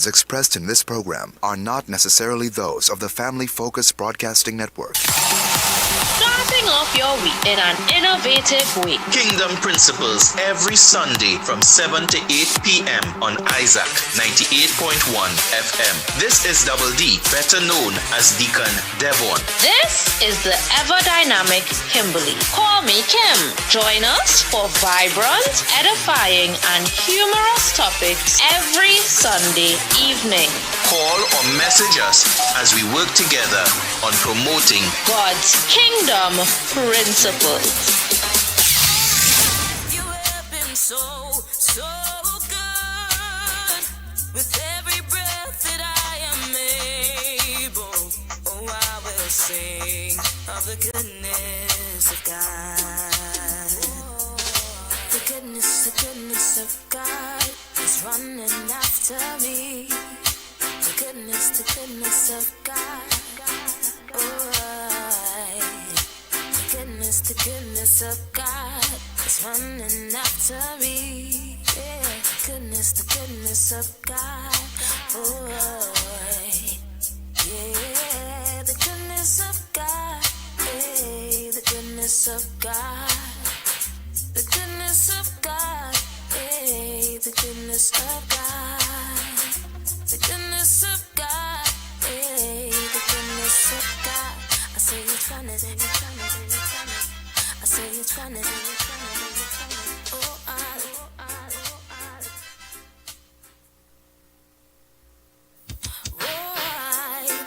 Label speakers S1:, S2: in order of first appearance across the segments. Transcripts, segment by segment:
S1: expressed in this program are not necessarily those of the Family Focus Broadcasting Network.
S2: Starting off your week in an innovative way.
S3: Kingdom Principles every Sunday from 7 to 8 p.m. on Isaac 98.1 FM. This is Double D, better known as Deacon Devon.
S2: This is the ever-dynamic Kimberly. Call me Kim. Join us for vibrant, edifying, and humorous topics every Sunday evening.
S3: Call or message us as we work together on promoting
S2: God's Kingdom Principles.
S4: You have been so good. With every breath that I am able, oh, I will sing of the goodness of God. The goodness of God is running after me. The goodness of God. Oh, the goodness of God is running after me. Yeah, the goodness of God. Oh, yeah, the goodness of God. Hey, the goodness of God. The goodness of God. Hey, the goodness of God. The goodness of God. Hey, the goodness of God. I say it's running, it's running, it's running. I say it's running, it's running, it's running. Oh,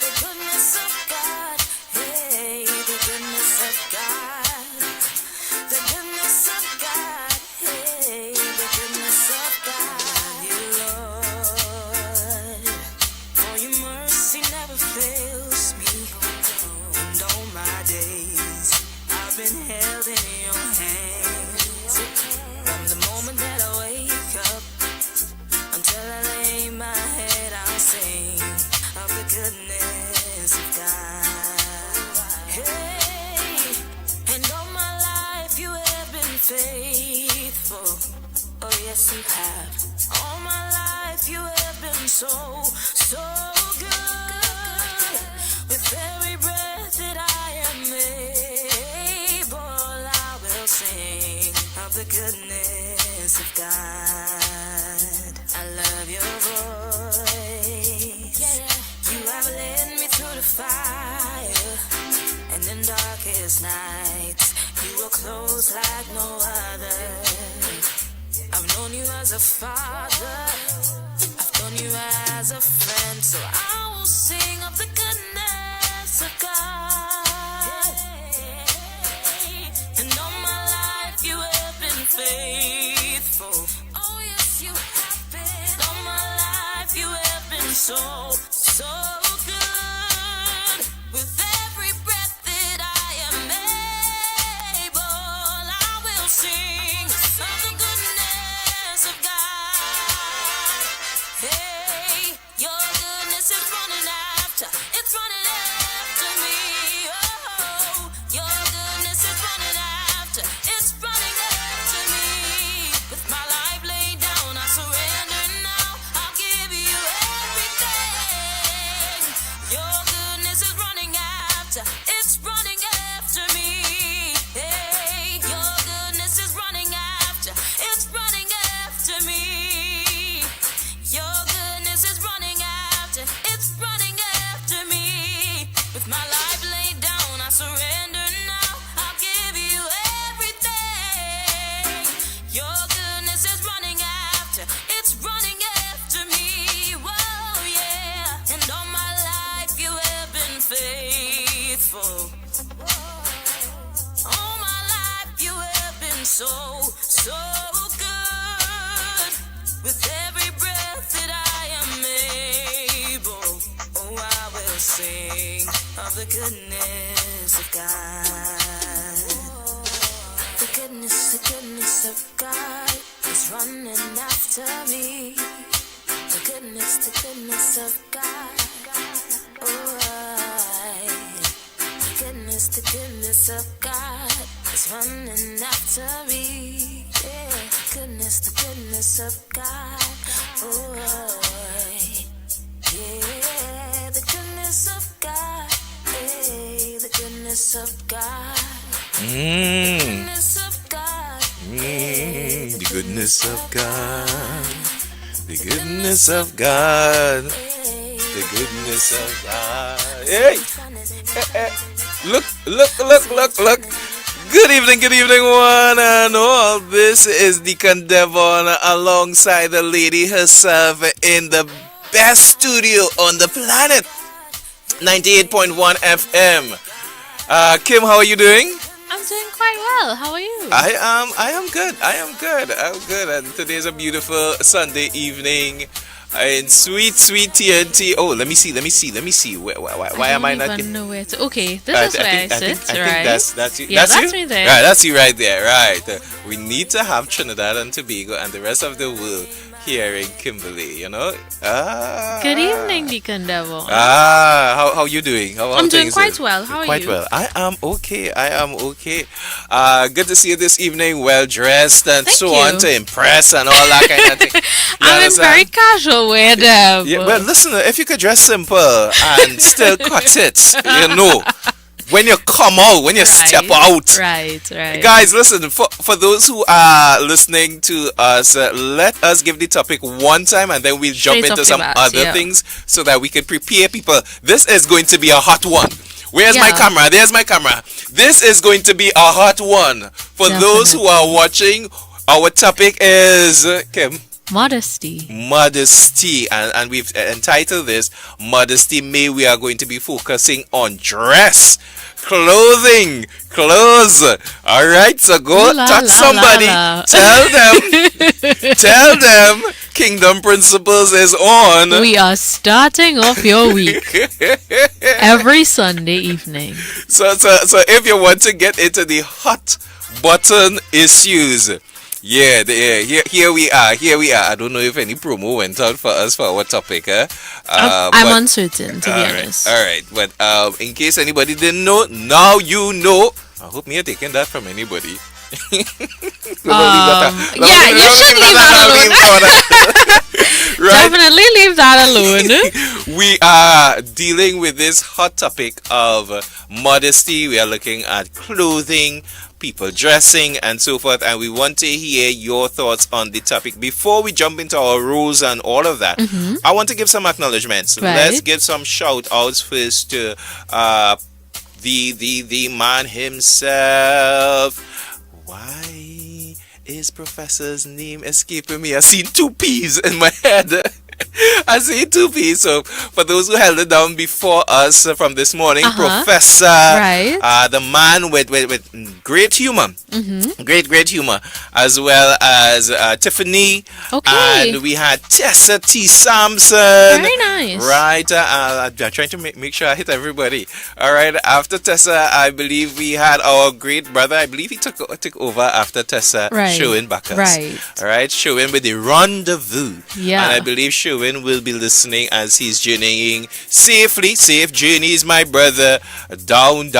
S4: the goodness of God. Hey, the goodness of God. The goodness of God. Hey, the goodness of God. You, Lord, for your mercy never fails me. And all my days I've been held in your hands. From the moment that I wake up until I lay my head, I'll sing of the goodness of God. Hey, and all my life you have been faithful. Oh yes, you have. All my life you have been so good. With every breath that I am able, I will sing of the goodness of God. I love your voice. Yeah. You have led me through the fire, and in darkest nights, you were close like no other. I've known you as a father, I've known you as a friend, so I will sing of the goodness of God. And all my life you have been faithful. Oh yes, you have been. All my life you have been so good. With every breath that I am able, I will sing of the goodness of God. Hey, your goodness is running after, it's running after me. Oh, your goodness is running after, it's running after me. With my life laid down, I surrender now. I'll give you everything. Your goodness is running after, it's running after me. Hey, your goodness is running after, it's running after me. Your goodness is running after, it's running after me. With my life laid down, I surrender now. I'll give you everything. Your goodness is running after, it's running after me. Whoa, yeah. And all my life you have been faithful. All my life you have been so good. With every breath that I am able, oh, I will sing of the goodness of God. The goodness of God is running after me. The goodness of God. Oh, the goodness of God is running after me. Yeah, the goodness of God. Oh, goodness of God.
S5: Mm.
S4: Goodness of God.
S5: The goodness of God. The goodness of God. The goodness of God. Hey! Look. Good evening, one and all. This is Deacon Devon alongside the lady herself in the best studio on the planet. 98.1 FM. Kim, how are you doing?
S2: I'm doing quite well. How are you?
S5: I am good. And today's a beautiful Sunday evening in sweet TNT. Oh, let me see. Why am I not?
S2: I don't even know where to. Okay, this is where I sit.
S5: I think that's you.
S2: Yeah, that's
S5: you?
S2: me there.
S5: Right, that's you right there. Right. We need to have Trinidad and Tobago and the rest of the world hearing Kimberly. You know.
S2: Good evening, Deacon Devon.
S5: How you doing?
S2: I'm doing quite well. How are
S5: quite
S2: you?
S5: Well. I am okay. Good to see you this evening, well dressed and
S2: Thank
S5: so
S2: you.
S5: on to impress and all that kind of thing. You
S2: I'm in
S5: understand?
S2: very casual wear, Dev.
S5: Yeah, well, listen, if you could dress simple and still cut it, you know, when you come out, when you step out.
S2: Right.
S5: Guys, listen, for those who are listening to us, let us give the topic one time and then we'll jump
S2: Straight
S5: into
S2: off
S5: some
S2: the bat,
S5: other
S2: yeah.
S5: things so that we can prepare people. This is going to be a hot one. Where's my
S2: Yeah.
S5: camera? There's my camera. This is going to be a hot one. For those who are watching, our topic is, Kim?
S2: Modesty.
S5: Modesty, and we've entitled this Modesty. We are going to be focusing on dress, clothing, clothes. All right, so go touch somebody. Tell them Kingdom Principles is on.
S2: We are starting off your week every Sunday evening.
S5: So if you want to get into the hot button issues, here we are. I don't know if any promo went out for us for our topic.
S2: I'm uncertain, to be honest.
S5: All right, but in case anybody didn't know, now you know. I hope you're taking that from anybody.
S2: You should leave that alone.
S5: Right?
S2: Definitely leave that alone.
S5: We are dealing with this hot topic of modesty. We are looking at clothing, people dressing, and so forth, and we want to hear your thoughts on the topic. Before we jump into our rules and all of that, I want to give some acknowledgements.
S2: Right.
S5: Let's give some shout outs first to the man himself. Why is Professor's name escaping me? I see two P's in my head. I see two P's. So for those who held it down before us from this morning, Professor, the man with great humor, great humor, as well as Tiffany, and we had Tessa T. Sampson.
S2: Very nice.
S5: Right, I'm trying to make sure I hit everybody. All right, after Tessa, I believe we had our great brother. I believe he took over after Tessa, Sherwin Bacchus.
S2: Right.
S5: All right, Sherwin with the rendezvous.
S2: Yeah.
S5: And I believe Sherwin will be listening as he's journeying safely. Safe journeys, my brother, down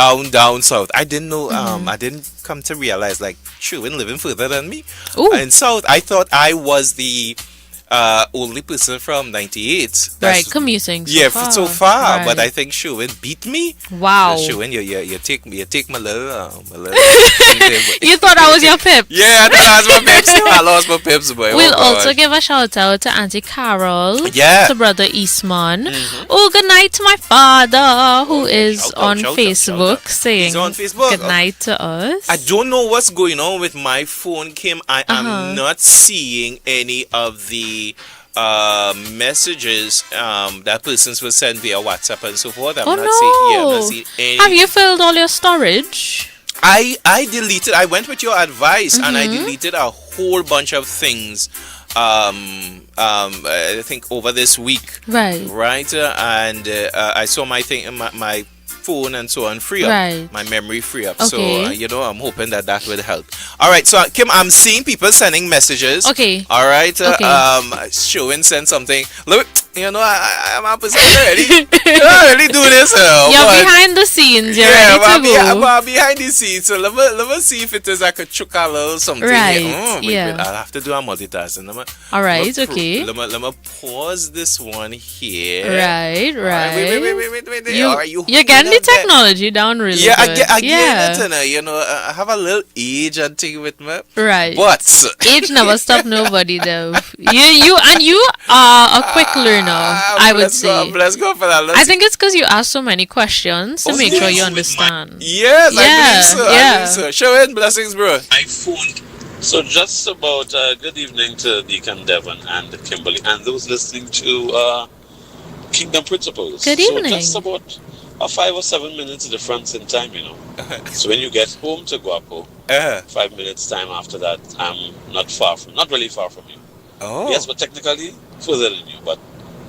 S5: south. I didn't know. I didn't come to realize like Sherwin living further than me.
S2: Ooh.
S5: In south, I thought I was the only person from 98.
S2: Right, commuting
S5: so far.
S2: Right.
S5: But I think Sherwin beat me.
S2: Wow.
S5: Sherwin, you take my little
S2: You thought I was your pip?
S5: Yeah, I thought I was my pips. I lost my pips, boy.
S2: We'll also give a shout out to Auntie Carol, to Brother Eastman. Oh, good night to my father, who is on Facebook saying
S5: on Facebook.
S2: good night to us.
S5: I don't know what's going on with my phone, Kim. I am not seeing any of the messages that persons will send via WhatsApp and so forth. I'm not seeing any.
S2: Have you filled all your storage?
S5: I deleted. I went with your advice and I deleted a whole bunch of things. I think over this week. Right. And I saw my thing, my phone and so on free up, my memory free up.
S2: Okay.
S5: So I'm hoping that will help. All right, so Kim, I'm seeing people sending messages.
S2: Okay.
S5: All right. Showing sent something. Look, You know, I'm opposite already. I already do this.
S2: You're
S5: but
S2: behind the scenes. You're
S5: yeah,
S2: ready to go.
S5: I'm behind the scenes. So let me see if it is like a chuka little something.
S2: Right,
S5: Wait,
S2: yeah.
S5: I'll have to do a multitasking.
S2: All right, okay.
S5: Let me pause this one here.
S2: Right.
S5: Wait.
S2: You're getting the technology down really
S5: Yeah,
S2: good.
S5: I get it. You know, I have a little age and thing with me.
S2: Right.
S5: But
S2: Age never stop nobody though. You are a quick learner, I would say.
S5: Let's go for that.
S2: I think it's because you ask so many questions to make sure you understand.
S5: Yes,
S2: Yeah,
S5: I believe so. Show in blessings, bro.
S6: I phoned. So just about good evening to Deacon Devon and Kimberly and those listening to Kingdom Principles.
S2: Good evening.
S6: So just about 5 or 7 minutes difference in time, you know. So when you get home to Guapo, 5 minutes time after that, I'm not really far from you.
S5: Oh.
S6: Yes, but technically further than you, but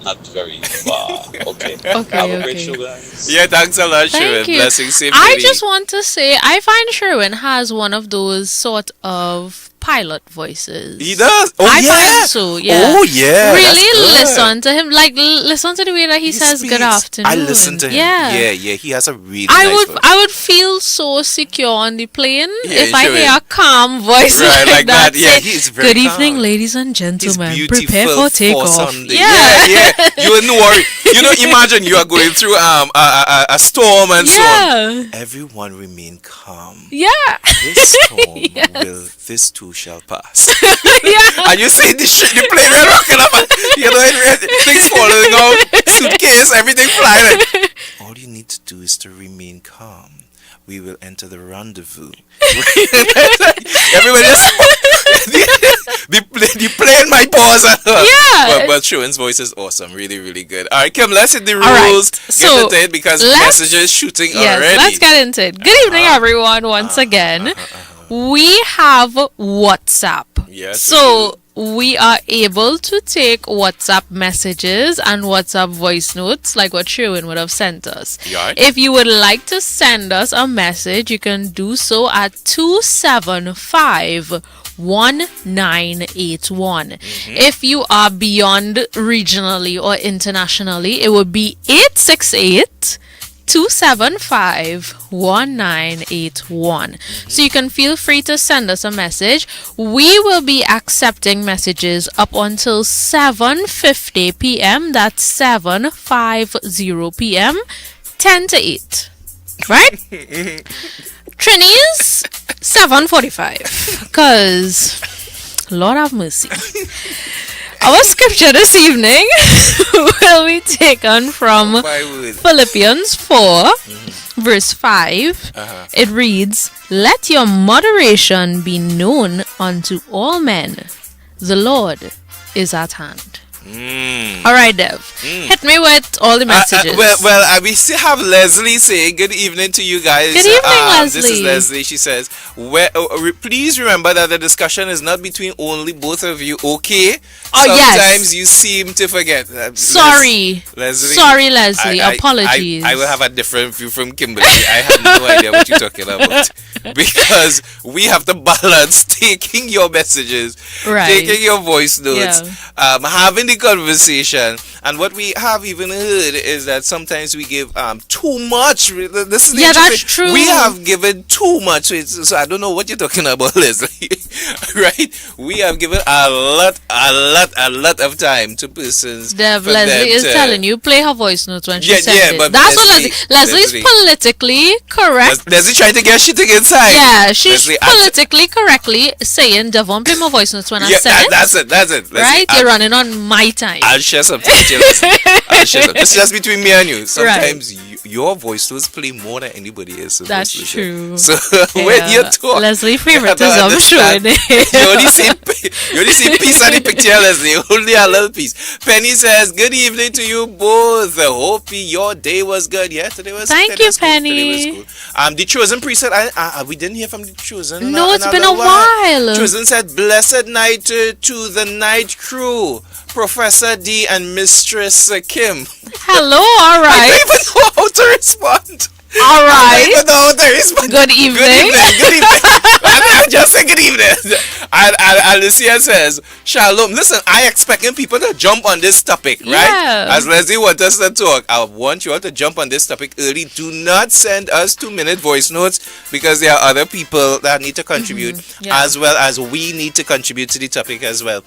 S6: not very far. Okay.
S2: Okay,
S6: Have a great
S2: okay.
S6: show, guys.
S5: Yeah, thanks a lot,
S2: Thank
S5: Sherwin.
S2: you.
S5: Blessings, same
S2: I
S5: to you.
S2: just want to say, I find Sherwin has one of those sort of pilot voices.
S5: He does. Oh,
S2: I
S5: yeah.
S2: find so, yeah.
S5: Oh, yeah.
S2: Really
S5: that's good.
S2: listen to him. Like, listen to the way that he says
S5: speaks.
S2: good afternoon.
S5: I listen to him.
S2: Yeah.
S5: Yeah. He has a really nice voice.
S2: I would feel so secure on the plane
S5: Yeah,
S2: if I
S5: sure
S2: hear a calm voice
S5: Right, like that. Yeah,
S2: say,
S5: he's very
S2: good evening,
S5: calm.
S2: ladies and
S5: He's
S2: gentlemen.
S5: beautiful
S2: Prepare for takeoff.
S5: Sunday.
S2: Yeah.
S5: Yeah. You wouldn't worry. You know, imagine you are going through a storm and so on. Everyone remain calm.
S2: Yeah.
S5: This storm this too shall pass.
S2: Yeah.
S5: And you see the plane red rocking up, and, you know, things falling out, suitcase, everything flying. All you need to do is to remain calm. We will enter the rendezvous. Everybody just the plane might pause.
S2: Yeah.
S5: But Sherwin's voice is awesome. Really, really good. All right, Kim, let's hit the rules.
S2: right,
S5: Get
S2: so
S5: into it because
S2: let's-
S5: messages shooting
S2: Yes,
S5: already.
S2: let's get into it. Good evening, everyone, once again. We have WhatsApp.
S5: Yes,
S2: So we are able to take WhatsApp messages and WhatsApp voice notes like what Sherwin would have sent us.
S5: Yeah.
S2: If you would like to send us a message, you can do so at 275-1981. If you are beyond regionally or internationally, it would be 868-275-1981. So you can feel free to send us a message. We will be accepting messages up until 7:50 p.m. That's 7:50 p.m. 10 to 8. Right? Trini's 7:45. Because Lord have mercy. Our scripture this evening will be taken from Philippians 4, verse 5. It reads, "Let your moderation be known unto all men. The Lord is at hand." All right, Dev. Hit me with all the messages.
S5: We still have Leslie saying good evening to you guys.
S2: Good evening,
S5: This is
S2: Leslie.
S5: Leslie. She says, please remember that the discussion is not between only both of you, okay?
S2: Oh, yes.
S5: Sometimes you seem to forget.
S2: Sorry.
S5: Leslie.
S2: Sorry, Leslie. Apologies.
S5: I will have a different view from Kimberly. I have no idea what you're talking about. Because we have to balance taking your messages,
S2: Right.
S5: taking your voice notes, having the conversation. And what we have even heard is that sometimes we give too much. This is the
S2: Yeah, that's
S5: interesting-
S2: true.
S5: We have given too much. So I don't know what you're talking about, Leslie. Right? We have given a lot of time to persons.
S2: Dev,
S5: for
S2: Leslie
S5: them
S2: is
S5: to-
S2: telling you play her voice notes when she
S5: Yeah,
S2: sends
S5: yeah,
S2: it.
S5: but
S2: That's
S5: Leslie-
S2: what Leslie's
S5: Leslie-
S2: politically correct.
S5: Leslie trying to get shit inside.
S2: Yeah, she's
S5: Leslie,
S2: politically correctly saying Devon play my voice notes when I said it.
S5: That's it. Leslie,
S2: Right? You're running on my time.
S5: I'll share something with you, Leslie. I'll share something. This is just between me and you. Sometimes your voice notes play more than anybody else.
S2: That's true.
S5: So when you talk,
S2: Leslie
S5: you
S2: favoritism
S5: have to
S2: showing
S5: understand.
S2: it.
S5: You only see piece of the picture, Leslie. Only a little piece. Penny says, good evening to you both. I hope your day was good. Yeah, today was
S2: Thank
S5: today
S2: you,
S5: was good. Today
S2: Penny.
S5: was good. The Chosen priest said, we didn't hear from the Chosen.
S2: No, it's been a
S5: little
S2: while.
S5: Chosen said, blessed night to the night crew. Professor D and Mistress Kim.
S2: Hello, all
S5: I
S2: right.
S5: don't even know how to respond.
S2: All
S5: I
S2: right.
S5: don't even know how to respond.
S2: Good evening.
S5: Good evening. Good evening. I just say good evening. And Alicia says, Shalom. Listen, I expecting people to jump on this topic, right?
S7: Yeah.
S5: As Leslie wants us to talk, I want you all to jump on this topic early. Do not send us 2-minute voice notes because there are other people that need to contribute as well as we need to contribute to the topic as well.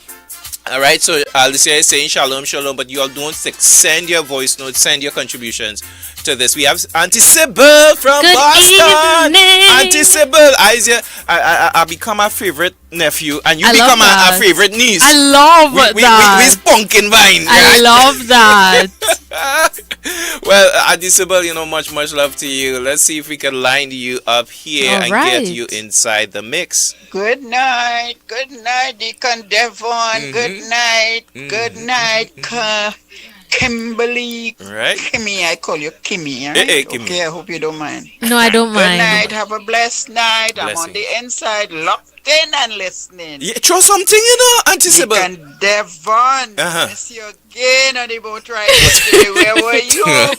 S5: All right, so Alicia is saying shalom, but you all don't think. Send your voice notes, send your contributions to this. We have Auntie Sybil from
S7: Good
S5: Boston.
S7: evening.
S5: Auntie Sybil, I become a favorite nephew, and you
S7: I
S5: become
S7: love
S5: a favorite niece.
S7: I love
S5: we
S7: that.
S5: spunking vine.
S7: I love that.
S5: Well, Auntie Sybil, much love to you. Let's see if we can line you up here and get you inside the mix.
S8: Good night, Deacon Devon. Good night, Kimberly.
S5: Right.
S8: Kimmy, I call you Kimmy. Right?
S5: Hey, Kimmy.
S8: Okay, I hope you don't mind.
S7: No, I don't mind.
S8: Good night, have a blessed night. I'm
S5: Blessing.
S8: on the inside, locked in and listening.
S5: Yeah, throw something, Auntie Sybil.
S8: Deacon Devon.
S5: Uh-huh.
S8: Miss you again on the boat ride yesterday. Where were you? All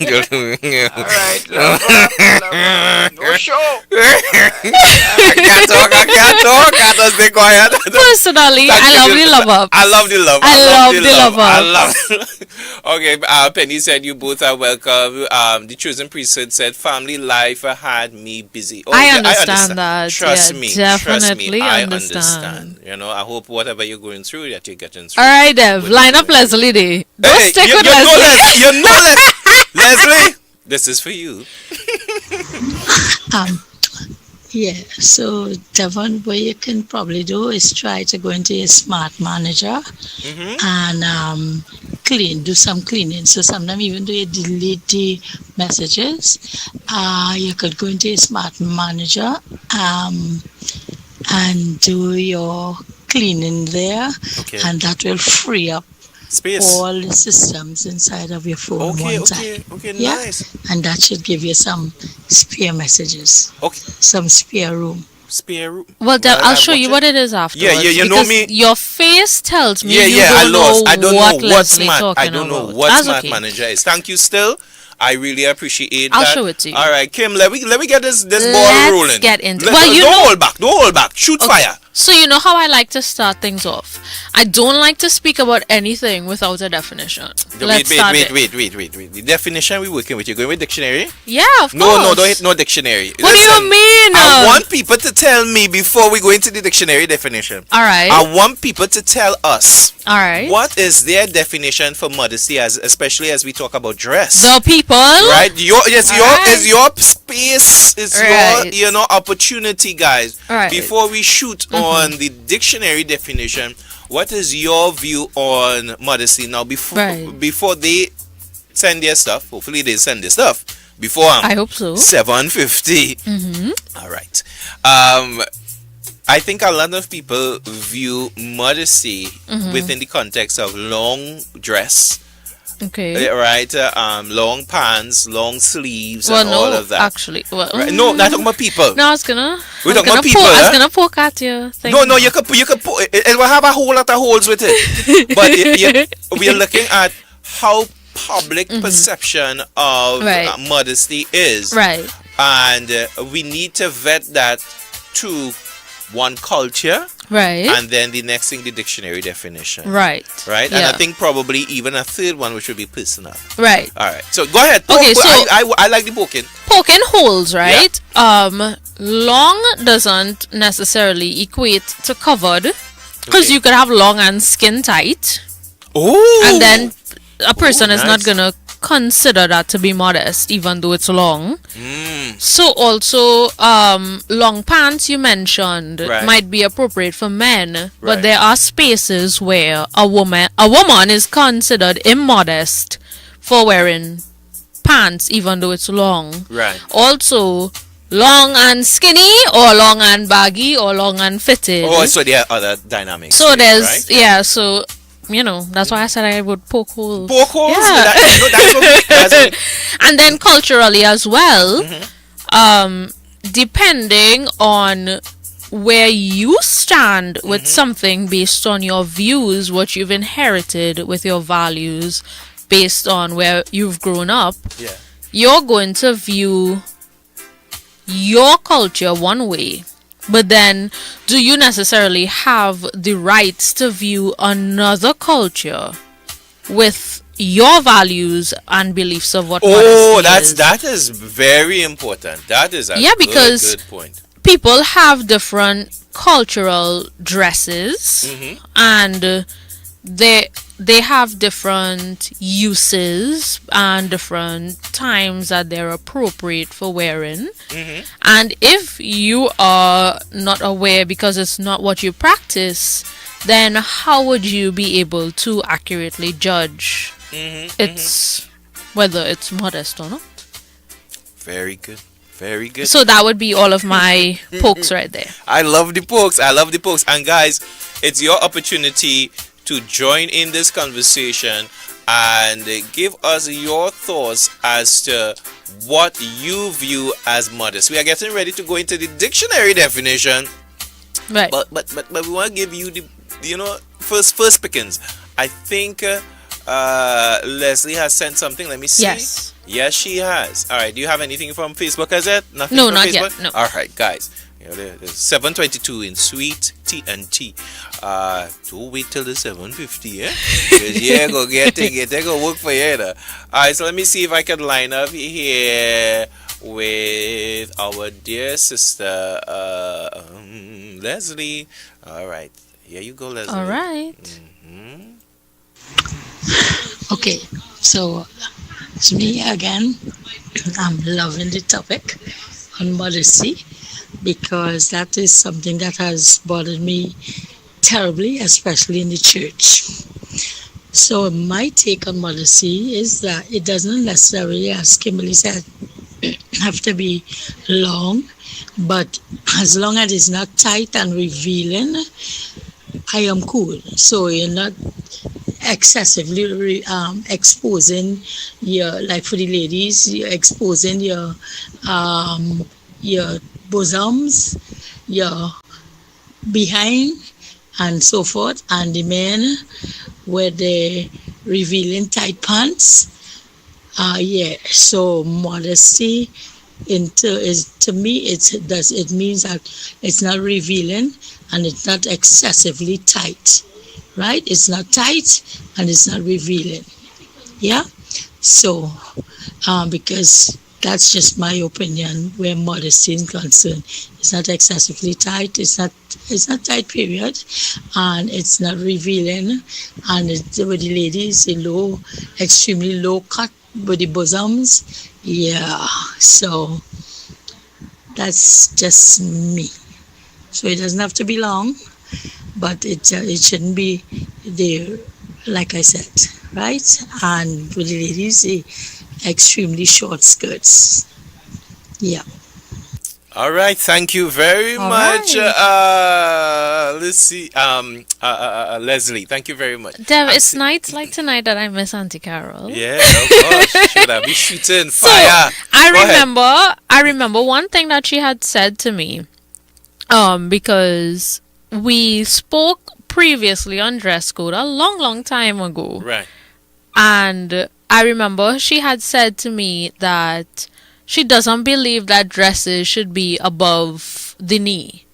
S8: right, love her. No show.
S5: I can't talk. I just stay quiet.
S7: Personally, I love the love up.
S5: I love the love. I love. Okay, Penny said you both are welcome. The chosen priesthood said family life had me busy. Oh,
S7: I understand that.
S5: Trust
S7: Yeah,
S5: me.
S7: definitely
S5: I
S7: understand.
S5: I hope whatever you're going through that you're getting through.
S7: All right, Dev. Line up Leslie Day. Don't stick with Leslie.
S5: You know Leslie, this is for you.
S9: Yeah, so Devon, what you can probably do is try to go into your smart manager and do some cleaning. So sometimes even though you delete the messages, you could go into your smart manager and do your cleaning there, and that will free up
S5: space.
S9: All the systems inside of your phone one time.
S5: Okay,
S9: yeah?
S5: nice.
S9: And that should give you some spare messages.
S5: Okay.
S9: Some spare room.
S5: Spare room.
S7: Well, Dev, I'll show you what it is afterwards.
S5: Yeah, you know me.
S7: Your face tells me
S5: I lost. I don't know what
S7: Leslie
S5: smart. I don't know what smart
S7: okay.
S5: manager is. Thank you still. I really appreciate that.
S7: I'll show it to you.
S5: All right, Kim, let me get this ball rolling.
S7: Let's get into it.
S5: Don't hold back. Shoot fire.
S7: So you know how I like to start things off. I don't like to speak about anything without a definition.
S5: Wait. The definition we're working with. You're going with dictionary?
S7: Yeah, of course.
S5: No, don't hit no dictionary.
S7: What do you mean?
S5: I want people to tell me before we go into the dictionary definition.
S7: All right.
S5: I want people to tell us.
S7: All right.
S5: What is their definition for modesty, especially as we talk about dress?
S7: The people.
S5: Right. Your space, is your opportunity, guys.
S7: All right.
S5: Before we shoot on the dictionary definition, what is your view on modesty now? Before they send their stuff, hopefully they send their stuff before
S7: I hope so.
S5: 7:50. All right. I think a lot of people view modesty within the context of long dress.
S7: Okay.
S5: Right. Long pants, long sleeves, and all of that.
S7: Actually,
S5: right? No, not talking about people.
S7: No, I was gonna poke at you.
S5: No, you could put. It will have a whole lot of holes with it. But we are looking at how public perception of modesty is.
S7: Right.
S5: And we need to vet that to one culture.
S7: Right.
S5: And then the next thing, the dictionary definition.
S7: Right.
S5: Right.
S7: Yeah.
S5: And I think probably even a third one, which would be personal.
S7: Right.
S5: All right. So go ahead.
S7: Okay. So
S5: I like the poking.
S7: Poking holes, right? Yeah. Long doesn't necessarily equate to covered, because you could have long and skin tight.
S5: Oh.
S7: And then a person is not gonna consider that to be modest, even though it's long. So also long pants you mentioned might be appropriate for men, but there are spaces where a woman is considered immodest for wearing pants even though it's long.
S5: Right.
S7: Also long and skinny, or long and baggy, or long and fitted.
S5: Oh, so there are other dynamics.
S7: So there's so that's why I said I would poke holes.
S5: Poke holes?
S7: Yeah.
S5: That's okay.
S7: And then culturally as well, depending on where you stand with something based on your views, what you've inherited with your values, based on where you've grown up, you're going to view your culture one way But then, do you necessarily have the rights to view another culture with your values and beliefs of what modesty is?
S5: That is very important. That is a
S7: because
S5: good point.
S7: People have different cultural dresses, and they have different uses and different times that they're appropriate for wearing. And if you are not aware because it's not what you practice, then how would you be able to accurately judge it's whether it's modest or not?
S5: Very good. Very good.
S7: So that would be all of my pokes right there.
S5: I love the pokes. And guys, it's your opportunity to join in this conversation and give us your thoughts as to what you view as modest. We are getting ready to go into the dictionary definition.
S7: Right.
S5: But we want to give you the first pickings. I think Leslie has sent something. Let me see. Yes, she has. All right. Do you have anything from Facebook? Has it? Nothing.
S7: No,
S5: from
S7: not
S5: Facebook?
S7: yet. No.
S5: All right, guys. There's 7:22 in sweet TNT. Don't wait till the 7:50, eh? Yeah, go get it. They go work for you. All right. So let me see if I can line up here with our dear sister Leslie. All right. Here you go, Leslie.
S7: All right.
S9: Okay, so it's me again. I'm loving the topic on modesty because that is something that has bothered me terribly, especially in the church. So my take on modesty is that it doesn't necessarily, as Kimberly said, have to be long, but as long as it's not tight and revealing, I am cool. So you're not excessively exposing your, like for the ladies, you're exposing your bosoms, your behind, and so forth. And the men with the revealing tight pants. So modesty to me it means that it's not revealing and it's not excessively tight, right? It's not tight and it's not revealing. Yeah. So because that's just my opinion where modesty is concerned. It's not excessively tight. It's not tight, period, and it's not revealing. And it's, with the ladies, extremely low cut with the bosoms. Yeah. So that's just me. So it doesn't have to be long, but it shouldn't be there, like I said, right? And with the ladies, extremely short skirts. Yeah.
S5: All right, thank you very much. Let's see, Leslie, thank you very much.
S7: Dev, it's nights like tonight that I miss Auntie Carol.
S5: Yeah, of course. Should I be shooting fire?
S7: So I remember one thing that she had said to me, because we spoke previously on dress code a long time ago.
S5: Right.
S7: And I remember she had said to me that she doesn't believe that dresses should be above the knee.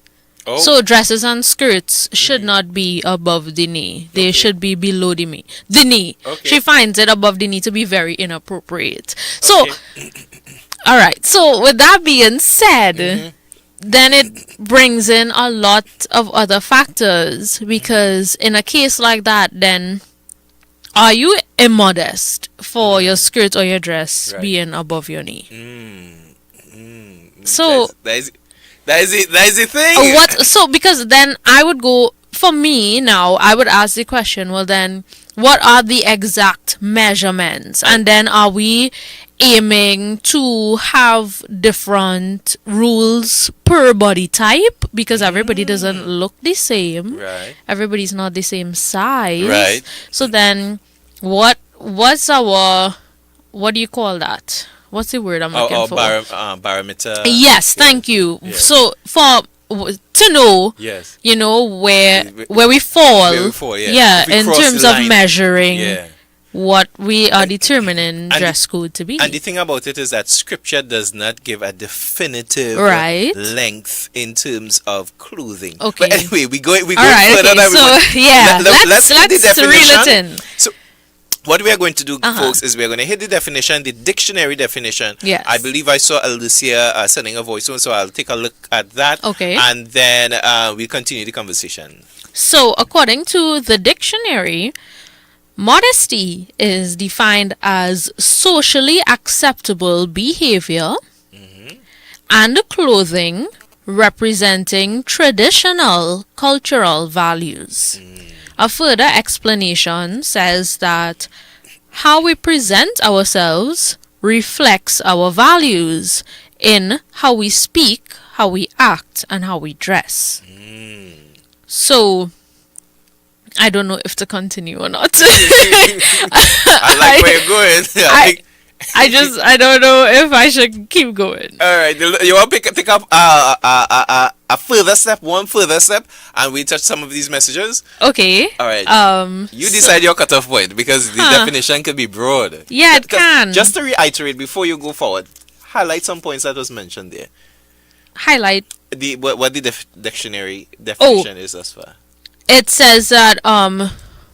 S5: Oh.
S7: So dresses and skirts should not be above the knee. They should be below the knee. Okay. She finds it above the knee to be very inappropriate. So, all right. So with that being said, then it brings in a lot of other factors, because in a case like that, then are you immodest for your skirt or your dress being above your knee? So
S5: that is the thing.
S7: So because then I would go, for me now, I would ask the question, well then, what are the exact measurements? And then are we aiming to have different rules per body type? Because everybody doesn't look the same.
S5: Right.
S7: Everybody's not the same size.
S5: Right.
S7: So then what's our, what do you call that? What's the word I'm looking for?
S5: Barometer.
S7: Yes, thank you.
S5: Yeah.
S7: So to know, where we fall, in terms of measuring what we are determining dress code to be.
S5: And the thing about it is that scripture does not give a definitive length in terms of clothing.
S7: Okay.
S5: But anyway, we go further
S7: than
S5: we want.
S7: Let's reel it in.
S5: So what we are going to do, folks, is we're going to hit the definition, the dictionary definition.
S7: Yes.
S5: I believe I saw Alicia sending a voice on, so I'll take a look at that.
S7: Okay.
S5: And then we'll continue the conversation.
S7: So, according to the dictionary, modesty is defined as socially acceptable behavior and clothing representing traditional cultural values. A further explanation says that how we present ourselves reflects our values in how we speak, how we act, and how we dress. So, I don't know if to continue or not.
S5: I like where you're going.
S7: I don't know if I should keep going.
S5: All right, you want to pick up a further step, one further step, and we touch some of these messages?
S7: Okay.
S5: All right. You decide your cutoff point, because the definition can be broad.
S7: Yeah, it can.
S5: Just to reiterate before you go forward, highlight some points that was mentioned there.
S7: Highlight
S5: what the dictionary definition is thus far.
S7: It says that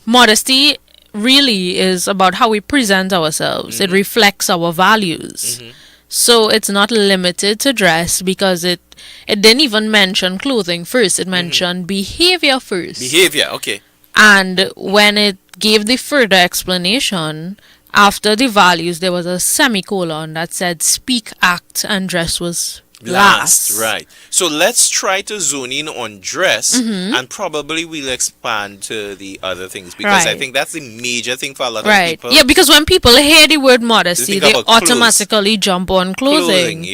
S7: modesty really is about how we present ourselves. It reflects our values. So it's not limited to dress, because it didn't even mention clothing first. It mentioned behavior first.
S5: Behavior, okay.
S7: And when it gave the further explanation, after the values, there was a semicolon that said speak, act, and dress was last.
S5: Right. So let's try to zone in on dress, and probably we'll expand to the other things, because I think that's the major thing for a lot of people.
S7: Yeah, because when people hear the word modesty, they automatically jump on clothing.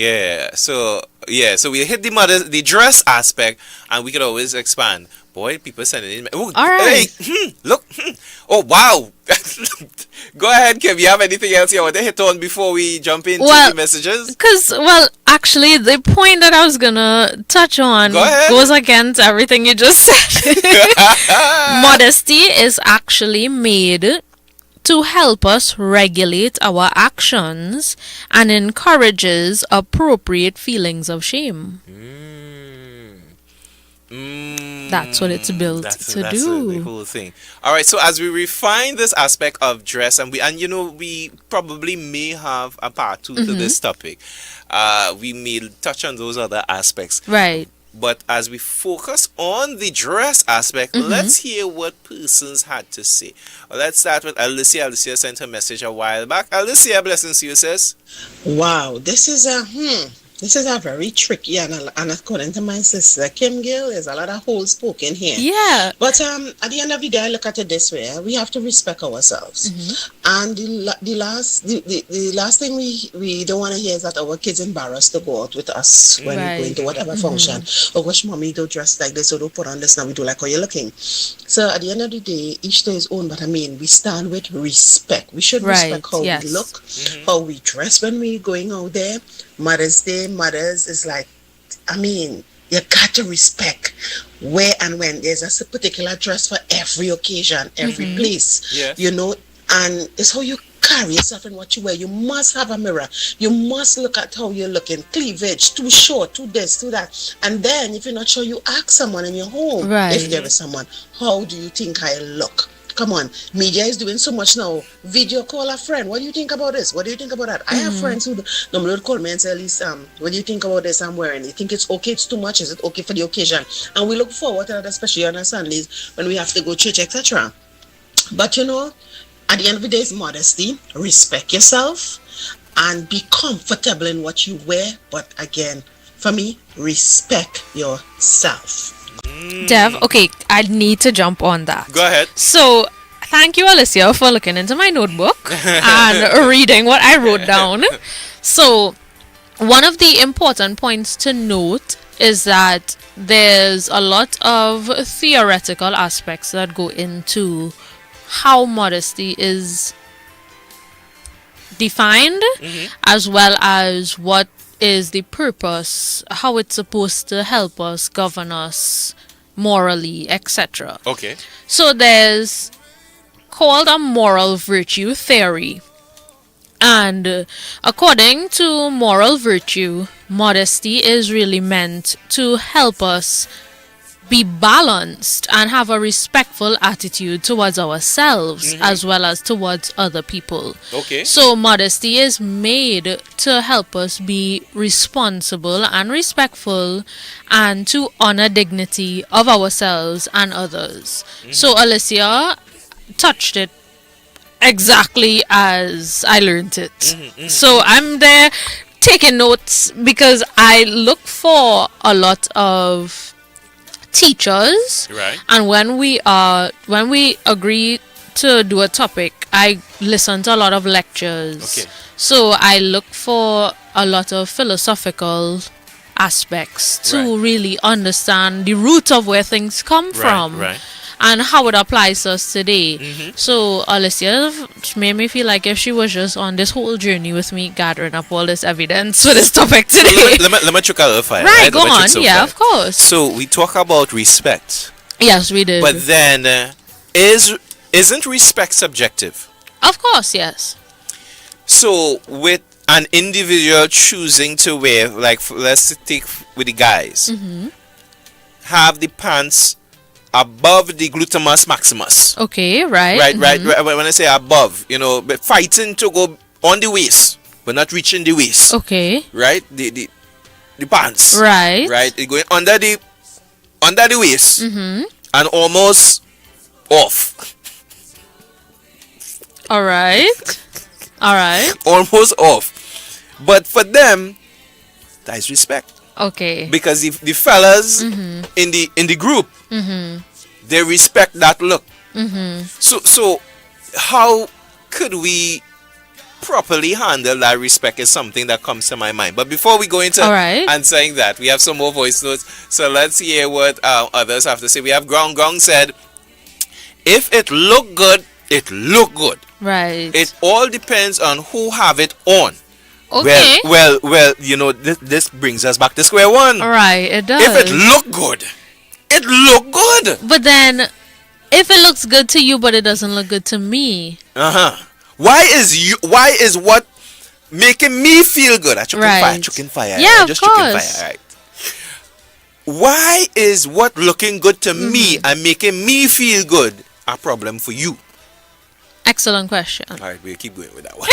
S5: So we hit the dress aspect, and we could always expand. Boy, people sending in. Oh,
S7: all right.
S5: Hey, look. Oh, wow. Go ahead, Kim. You have anything else you want to hit on before we jump into the messages?
S7: Actually, the point that I was going to touch on goes against everything you just said. Modesty is actually made to help us regulate our actions and encourages appropriate feelings of shame. That's what it's built to do.
S5: The whole thing. All right. So as we refine this aspect of dress, and we probably may have a part 2 to this topic. We may touch on those other aspects.
S7: Right.
S5: But as we focus on the dress aspect, let's hear what persons had to say. Well, let's start with Alicia. Alicia sent a message a while back. Alicia, blessings to you, sis.
S10: Wow, this is a very tricky, and according to my sister Kim Gill, there's a lot of holes spoken here.
S7: Yeah.
S10: But at the end of the day, I look at it this way: we have to respect ourselves. And the last thing we don't want to hear is that our kids embarrassed to go out with us when we go into whatever function. Oh gosh, mommy, don't dress like this, or don't put on this. Now we do like how you're looking. So at the end of the day, each day is own. But I mean, we stand with respect. We should respect how we look, how we dress when we going out there. Mother's Day, mothers is like, I mean, you got to respect where and when. There's a particular dress for every occasion, every place, you know, and it's how you carry yourself and what you wear. You must have a mirror. You must look at how you're looking. Cleavage, too short, too this, too that. And then if you're not sure, you ask someone in your home, if there is someone, how do you think I look? Come on, media is doing so much now. Video call a friend. What do you think about this? What do you think about that? I have friends who normally would call me and say, Lisa, what do you think about this I'm wearing? You think it's okay? It's too much? Is it okay for the occasion? And we look forward to that, especially on Sundays when we have to go church, etc. But you know, at the end of the day, it's modesty. Respect yourself and be comfortable in what you wear. But again, for me, respect yourself.
S7: Dev, okay, I need to jump on that.
S5: Go ahead.
S7: So, thank you, Alicia, for looking into my notebook and reading what I wrote down. So, one of the important points to note is that there's a lot of theoretical aspects that go into how modesty is defined, as well as what is the purpose, how it's supposed to help us, govern us morally, etc.
S5: Okay.
S7: So there's called a moral virtue theory. And according to moral virtue, modesty is really meant to help us be balanced and have a respectful attitude towards ourselves as well as towards other people.
S5: Okay.
S7: So modesty is made to help us be responsible and respectful and to honor dignity of ourselves and others. So Alicia touched it exactly as I learned it. So I'm there taking notes because I look for a lot of teachers,
S5: Right.
S7: and when we agree to do a topic, I listen to a lot of lectures.
S5: Okay.
S7: So I look for a lot of philosophical aspects to really understand the root of where things come from.
S5: Right.
S7: And how it applies to us today. So Alicia made me feel like if she was just on this whole journey with me, gathering up all this evidence for this topic today.
S5: Let me check out the file.
S7: Right, go
S5: Let me check
S7: on.
S5: so
S7: Yeah,
S5: far.
S7: of course.
S5: So we talk about respect,
S7: Yes, we did.
S5: but then isn't respect subjective?
S7: Of course, yes.
S5: So with an individual choosing to wear, like let's take with the guys, have the pants above the gluteus maximus.
S7: Okay, right.
S5: Right. When I say above, but fighting to go on the waist, but not reaching the waist.
S7: Okay.
S5: Right? The pants.
S7: Right.
S5: Right? It going under the waist and almost off.
S7: All right.
S5: Almost off. But for them, that is respect.
S7: Okay.
S5: Because if the fellas in the group, they respect that look. So how could we properly handle that respect is something that comes to my mind. But before we go into answering that, we have some more voice notes. So let's hear what others have to say. We have Gong Gong said, if it look good, it look good.
S7: Right.
S5: It all depends on who have it on.
S7: Okay.
S5: Well, this brings us back to square one.
S7: Right, it does.
S5: If it look good, it look good.
S7: But then, if it looks good to you, but it doesn't look good to me.
S5: Why is what making me feel good? I chucking fire.
S7: Yeah,
S5: just
S7: of
S5: chucking
S7: course.
S5: fire. Right. Why is what looking good to me and making me feel good a problem for you?
S7: Excellent question.
S5: All right, we'll keep going with that one.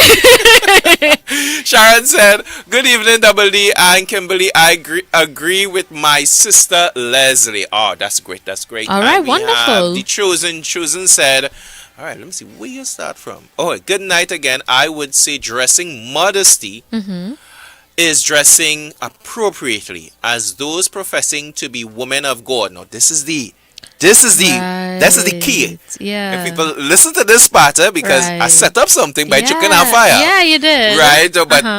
S5: Sharon said, good evening, Double D and Kimberly. I agree with my sister Leslie. Oh, that's great.
S7: All right,
S5: and we
S7: wonderful.
S5: Have the Chosen said, all right, let me see where you start from. Oh, good night again. I would say dressing modesty is dressing appropriately as those professing to be women of God. Now, this is the key.
S7: Yeah.
S5: If people listen to this part, because I set up something by chucking on fire.
S7: Yeah, you did.
S5: Right?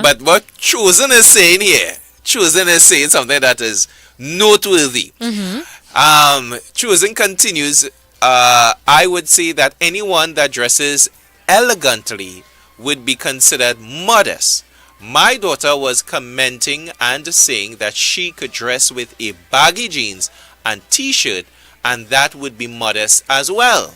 S5: But what Chosen is saying here, Chosen is saying something that is noteworthy. Chosen continues, I would say that anyone that dresses elegantly would be considered modest. My daughter was commenting and saying that she could dress with a baggy jeans and t-shirt, and that would be modest as well.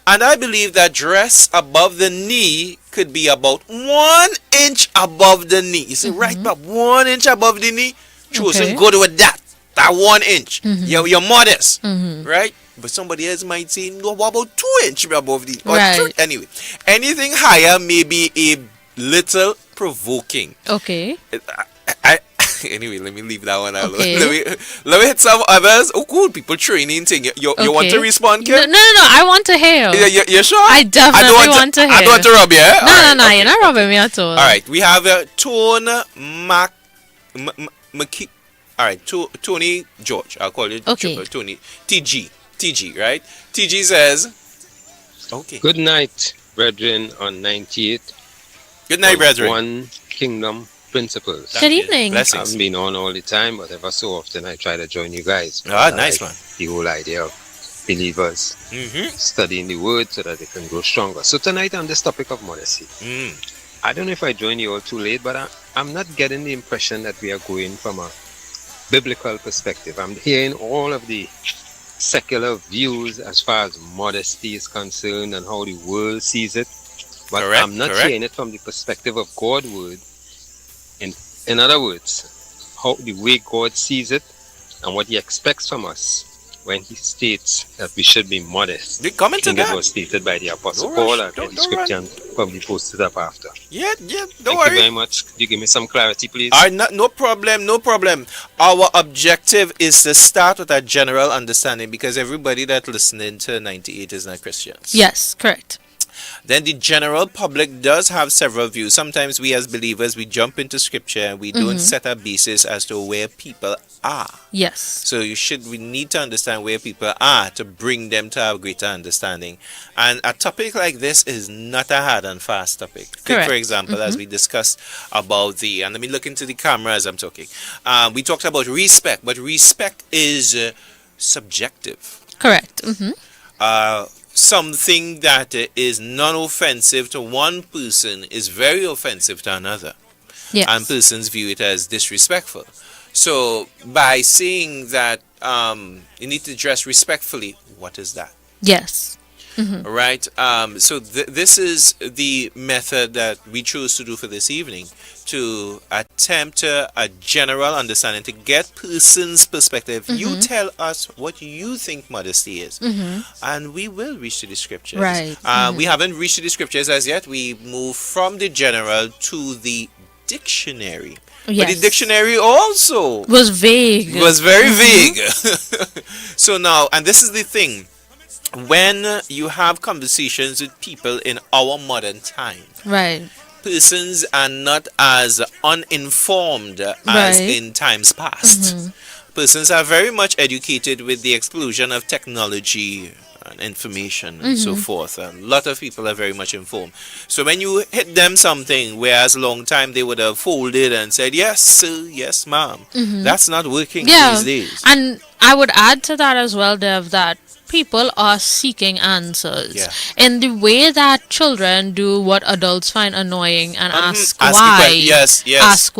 S5: And I believe that dress above the knee could be about 1 inch above the knee. You see, right, but 1 inch above the knee, Chosen good with that 1 inch. You're modest, right? But somebody else might say, no, what about 2 inches above the knee? Anyway, anything higher may be a little provoking.
S7: Okay.
S5: Anyway, let me leave that one alone. Let me hit some others. Oh, cool. People training thing. You want to respond, Kim?
S7: No. I want to hear.
S5: You sure?
S7: I definitely want to hear.
S5: I don't want to rub you.
S7: No, you're not rubbing me at all.
S5: All right. We have Tone McKee. All right. Tony George. I'll call you Tony. TG, right? TG says, okay.
S11: Good night, brethren, on 98.
S5: Good night, brethren.
S11: One Kingdom Principles.
S7: Good evening.
S11: I haven't been on all the time, but ever so often I try to join you guys.
S5: Nice one.
S11: The whole idea of believers studying the word so that they can grow stronger. So tonight on this topic of modesty, I don't know if I joined you all too late, but I'm not getting the impression that we are going from a biblical perspective. I'm hearing all of the secular views as far as modesty is concerned and how the world sees it. But I'm not saying it from the perspective of God's word. In other words, how the way God sees it and what he expects from us when he states that we should be modest.
S5: The comment
S11: that
S5: that
S11: was stated by the Apostle Paul and the scripture and probably posted up after.
S5: Yeah, don't
S11: Thank
S5: worry.
S11: you very much. Could you give me some clarity, please?
S5: No problem. Our objective is to start with a general understanding because everybody that listening to 98 is not Christians.
S7: Yes, correct.
S5: Then the general public does have several views. Sometimes we as believers, we jump into scripture and we don't set a basis as to where people are.
S7: Yes.
S5: So we need to understand where people are to bring them to a greater understanding. And a topic like this is not a hard and fast topic. Take, for example, as we discussed about and let me look into the camera as I'm talking. We talked about respect, but respect is subjective.
S7: Correct.
S5: Something that is non-offensive to one person is very offensive to another.
S7: Yes.
S5: And persons view it as disrespectful. So by saying that you need to dress respectfully, what is that?
S7: Yes.
S5: Right? So this is the method that we chose to do for this evening, to attempt a general understanding, to get person's perspective. You tell us what you think modesty is, and we will reach to the scriptures.
S7: Right.
S5: We haven't reached to the scriptures as yet. We move from the general to the dictionary.
S7: Yes.
S5: But the dictionary also
S7: was vague.
S5: Was very vague. So now, and this is the thing. When you have conversations with people in our modern time,
S7: right,
S5: persons are not as uninformed as in times past. Persons are very much educated with the explosion of technology and information and so forth. And a lot of people are very much informed. So when you hit them something, whereas long time they would have folded and said, yes, sir, yes, ma'am. That's not working these days.
S7: And I would add to that as well, Dev, that people are seeking answers in the way that children do what adults find annoying and ask why. Ask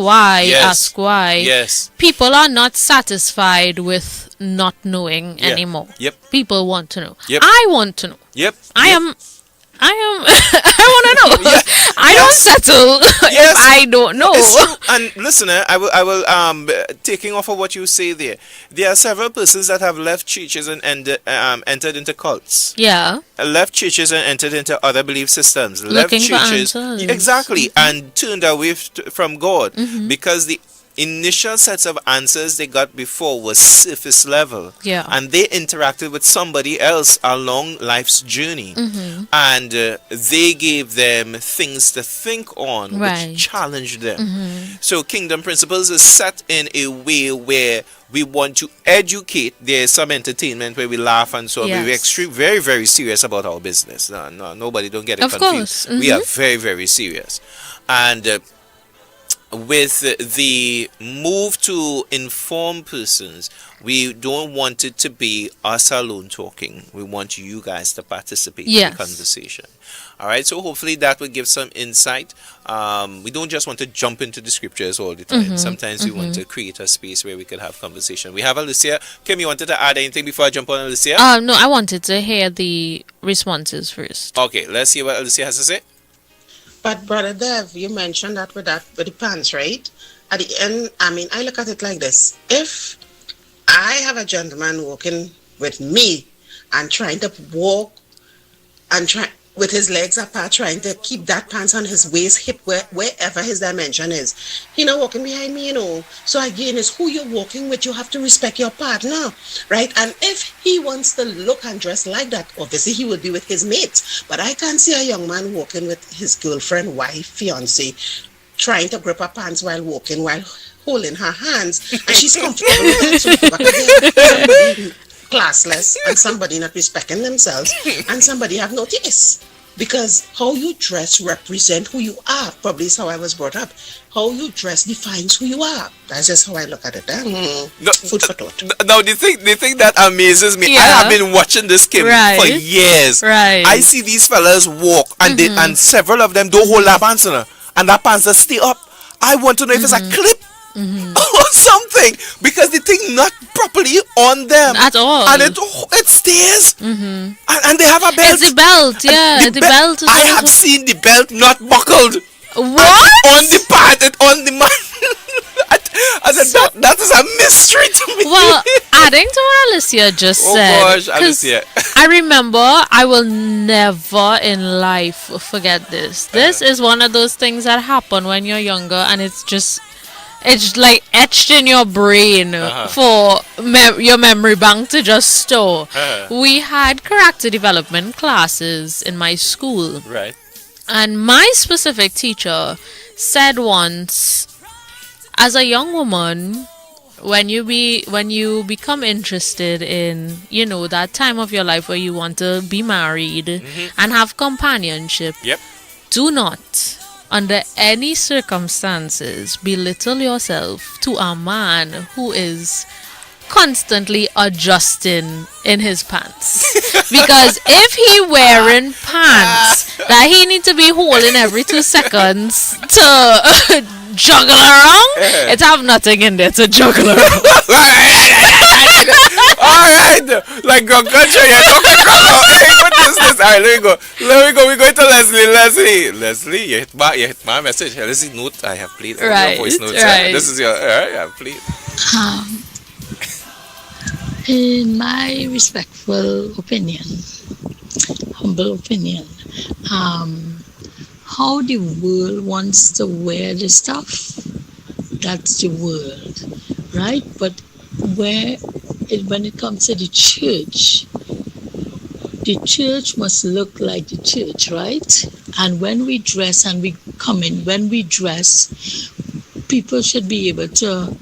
S7: why. People are not satisfied with not knowing anymore. People want to know. I want to know. I want to know. I don't settle if I don't know.
S5: And listener, I will taking off of what you say there. There are several persons that have left churches and entered into cults.
S7: Yeah.
S5: Left churches and entered into other belief systems.
S7: Looking
S5: left churches,
S7: for answers.
S5: exactly, and turned away from God because the initial sets of answers they got before was surface level, and they interacted with somebody else along life's journey, and they gave them things to think on, which challenged them. So kingdom principles is set in a way where we want to educate. There's some entertainment where we laugh and so on. We're very, very serious about our business. No, nobody don't get it confused. We are very, very serious. And with the move to inform persons, we don't want it to be us alone talking. We want you guys to participate in the conversation. All right, so hopefully that will give some insight. We don't just want to jump into the scriptures all the time. Sometimes we want to create a space where we can have conversation. We have Alicia. Kim, you wanted to add anything before I jump on Alicia?
S7: No, I wanted to hear the responses first.
S5: Okay, let's hear what Alicia has to say.
S10: But Brother Dev, you mentioned that with the pants, right? At the end, I mean, I look at it like this. If I have a gentleman walking with me and trying to walk and try with his legs apart, trying to keep that pants on his waist, hip, wherever his dimension is, he not walking behind me, So again, it's who you're walking with. You have to respect your partner, right? And if he wants to look and dress like that, obviously he will be with his mates. But I can't see a young man walking with his girlfriend, wife, fiance, trying to grip her pants while walking, while holding her hands, and she's comfortable with it. So classless and somebody not respecting themselves and somebody have no taste, because how you dress represent who you are. Probably is how I was brought up. How you dress defines who you are. That's just how I look at it. Food for thought.
S5: Now the thing that amazes me, I have been watching this Kim for years. I see these fellas walk and and several of them don't hold their pants on, and that pants just stay up. I want to know if it's a clip or something because the thing not properly on them
S7: at all,
S5: and it stays. And they have a belt.
S7: It's the belt, yeah. The belt.
S5: I have seen the belt not buckled.
S7: What?
S5: On the part, on the man. I said that is a mystery to me.
S7: Well, adding to what Alicia just said.
S5: Oh gosh, Alicia.
S7: I remember, I will never in life forget this. This is one of those things that happen when you're younger, and it's like etched in your brain for your memory bank to just store. We had character development classes in my school.
S5: Right.
S7: And my specific teacher said once, as a young woman, when you become interested in, that time of your life where you want to be married and have companionship, do not, under any circumstances, belittle yourself to a man who is constantly adjusting in his pants. Because if he wearing pants that he need to be holding every 2 seconds to juggle around, it have nothing in there to juggle around.
S5: Alright, like go country, Alright, let me go. We're going to Leslie, you hit my message. This is note I have played.
S7: Right,
S5: voice notes.
S7: right.
S5: This is your I have played.
S9: In my respectful opinion, humble opinion, how the world wants to wear the stuff, that's the world, right? But when it comes to the church must look like the church, right? And when we dress and we come in, when we dress, people should be able to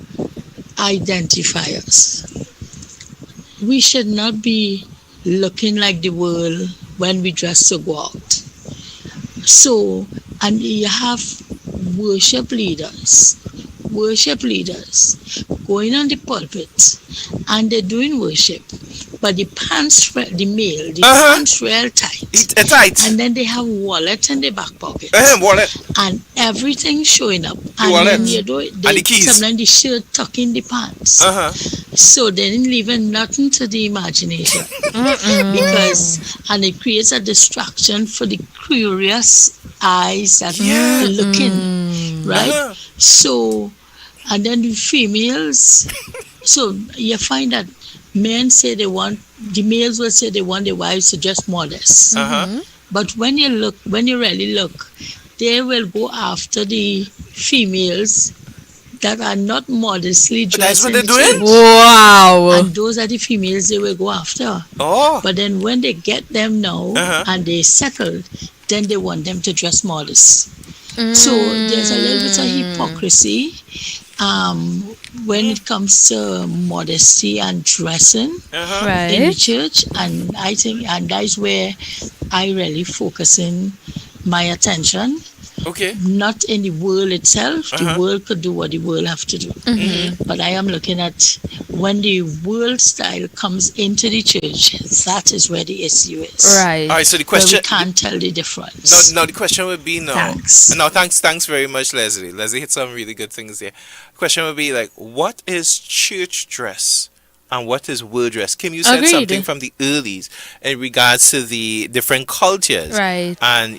S9: identify us. We should not be looking like the world when we dress to go out. So, and you have worship leaders going on the pulpit and they're doing worship, but the pants, pants real tight. And then they have wallet in the back pocket.
S5: Wallet.
S9: And everything showing up. And
S5: wallet.
S9: then the keys. Sometimes the shirt tucking the pants. So they didn't leave nothing to the imagination. And it creates a distraction for the curious eyes that are looking, right? So, and then the females, so you find that men say the males will say they want their wives to dress modest. But when you really look, they will go after the females that are not modestly dressed.
S5: That's what they're doing?
S7: Wow.
S9: And those are the females they will go after. But then when they get them now and they settle, then they want them to dress modest. So there's a little bit of hypocrisy when it comes to modesty and dressing in the church, and I think, and that's where I really focus in my attention. Not in the world itself. The world could do what the world have to do. But I am looking at when the world style comes into the church, that is where the issue is.
S7: Right.
S5: All right, so the question...
S9: we can't tell the difference.
S5: No, the question would be thanks very much, Leslie. Leslie hit some really good things there. The question would be like, what is church dress? And what is world dress? Kim, you said something from the earlies in regards to the different cultures.
S7: Right.
S5: And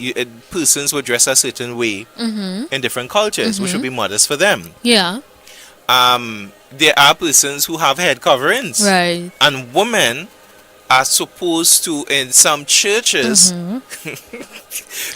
S5: persons would dress a certain way in different cultures, which would be modest for them.
S7: Yeah.
S5: There are persons who have head coverings.
S7: Right.
S5: And women are supposed to, in some churches,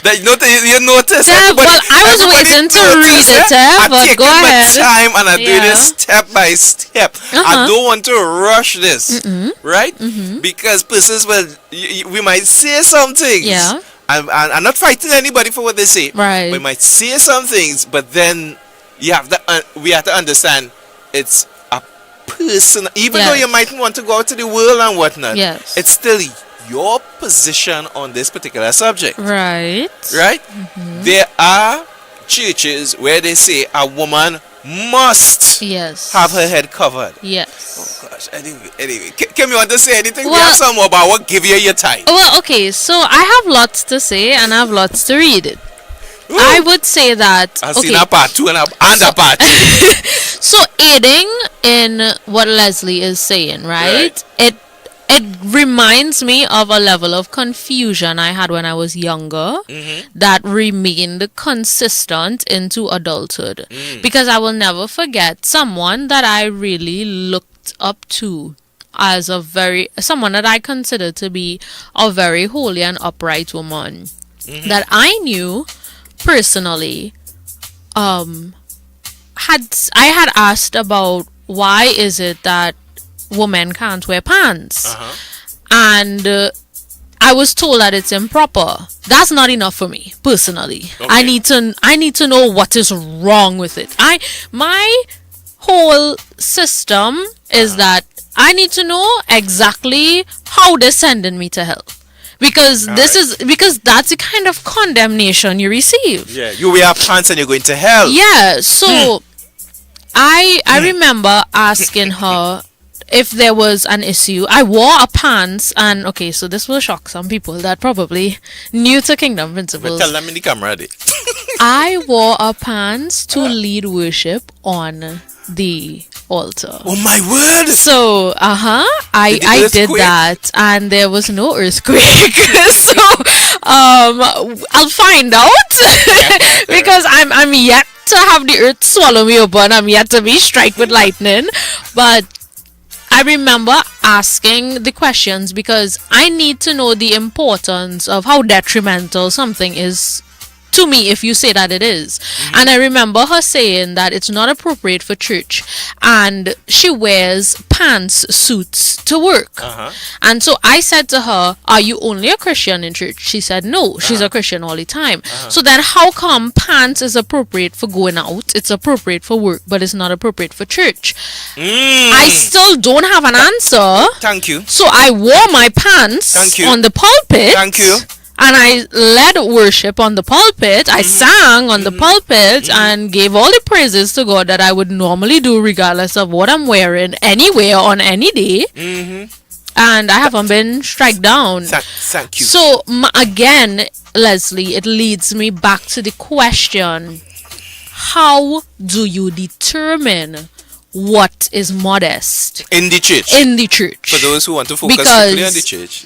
S5: that you notice.
S7: Yeah, well, I was waiting to read it, but go ahead.
S5: Time and I do this step by step. I don't want to rush this, right? Because persons we might say some things.
S7: Yeah.
S5: I'm not fighting anybody for what they say.
S7: Right.
S5: We might say some things, but then we have to understand it's a person. Even though you might want to go out to the world and whatnot, it's still your position on this particular subject.
S7: Right.
S5: Right? There are churches where they say a woman must have her head covered.
S7: Yes.
S5: Oh gosh. Anyway. Kim, you want to say anything? We have some more, but I will give you your time.
S7: Well, okay. So I have lots to say and I have lots to read. I would say that...
S5: I've seen a part 2 and a part 2.
S7: So aiding in what Leslie is saying, right? It reminds me of a level of confusion I had when I was younger that remained consistent into adulthood. Because I will never forget someone that I really looked up to as someone that I considered to be a very holy and upright woman that I knew personally. I had asked about why is it that women can't wear pants, and I was told that it's improper. That's not enough for me personally. I need to know what is wrong with it. My whole system is that I need to know exactly how they're sending me to hell. Because because that's the kind of condemnation you receive.
S5: Yeah, you wear pants and you're going to hell.
S7: Yeah, so I remember asking her if there was an issue. I wore a pants, and okay, so this will shock some people that probably new to Kingdom Principles.
S5: But tell them in the camera.
S7: I wore a pants to lead worship on the altar.
S5: Oh my word!
S7: So, I did that, and there was no earthquake. So, I'll find out because I'm yet to have the earth swallow me open. I'm yet to be struck with lightning, but I remember asking the questions because I need to know the importance of how detrimental something is to me if you say that it is. And I remember her saying that it's not appropriate for church, and she wears suits to work. And so I said to her, are you only a Christian in church? She said no, she's a Christian all the time. So then how come pants is appropriate for going out, it's appropriate for work, but it's not appropriate for church? I still don't have an answer.
S5: Thank you.
S7: So I wore my pants on the pulpit.
S5: Thank you.
S7: And I led worship on the pulpit. I sang on the pulpit and gave all the praises to God that I would normally do regardless of what I'm wearing anywhere on any day. And I haven't been struck down.
S5: Thank you.
S7: So again, Leslie, it leads me back to the question, how do you determine what is modest
S5: in the church? For those who want to focus strictly on the church.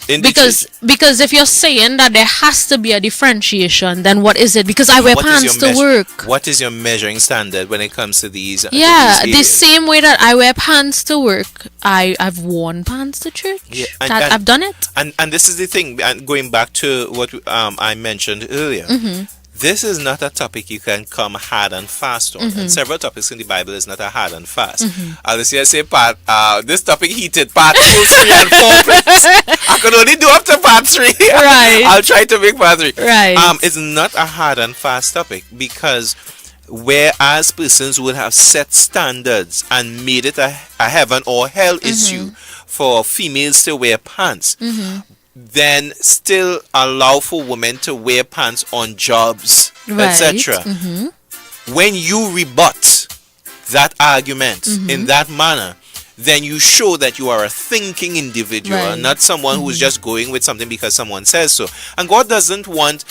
S7: Because if you're saying that there has to be a differentiation, then what is it? Because I wear pants to work.
S5: What is your measuring standard when it comes to these?
S7: The same way that I wear pants to work, I've worn pants to church. Yeah, I've done it.
S5: And this is the thing. And going back to what I mentioned earlier. This is not a topic you can come hard and fast on. And several topics in the Bible is not a hard and fast. I'll just say this topic heated part 2, 3, and 4. I can only do up to part 3.
S7: Right.
S5: I'll try to make part 3.
S7: Right.
S5: It's not a hard and fast topic because whereas persons would have set standards and made it a heaven or hell issue for females to wear pants, then still allow for women to wear pants on jobs, etc. When you rebut that argument in that manner, then you show that you are a thinking individual and not someone who's just going with something because someone says so. And God doesn't want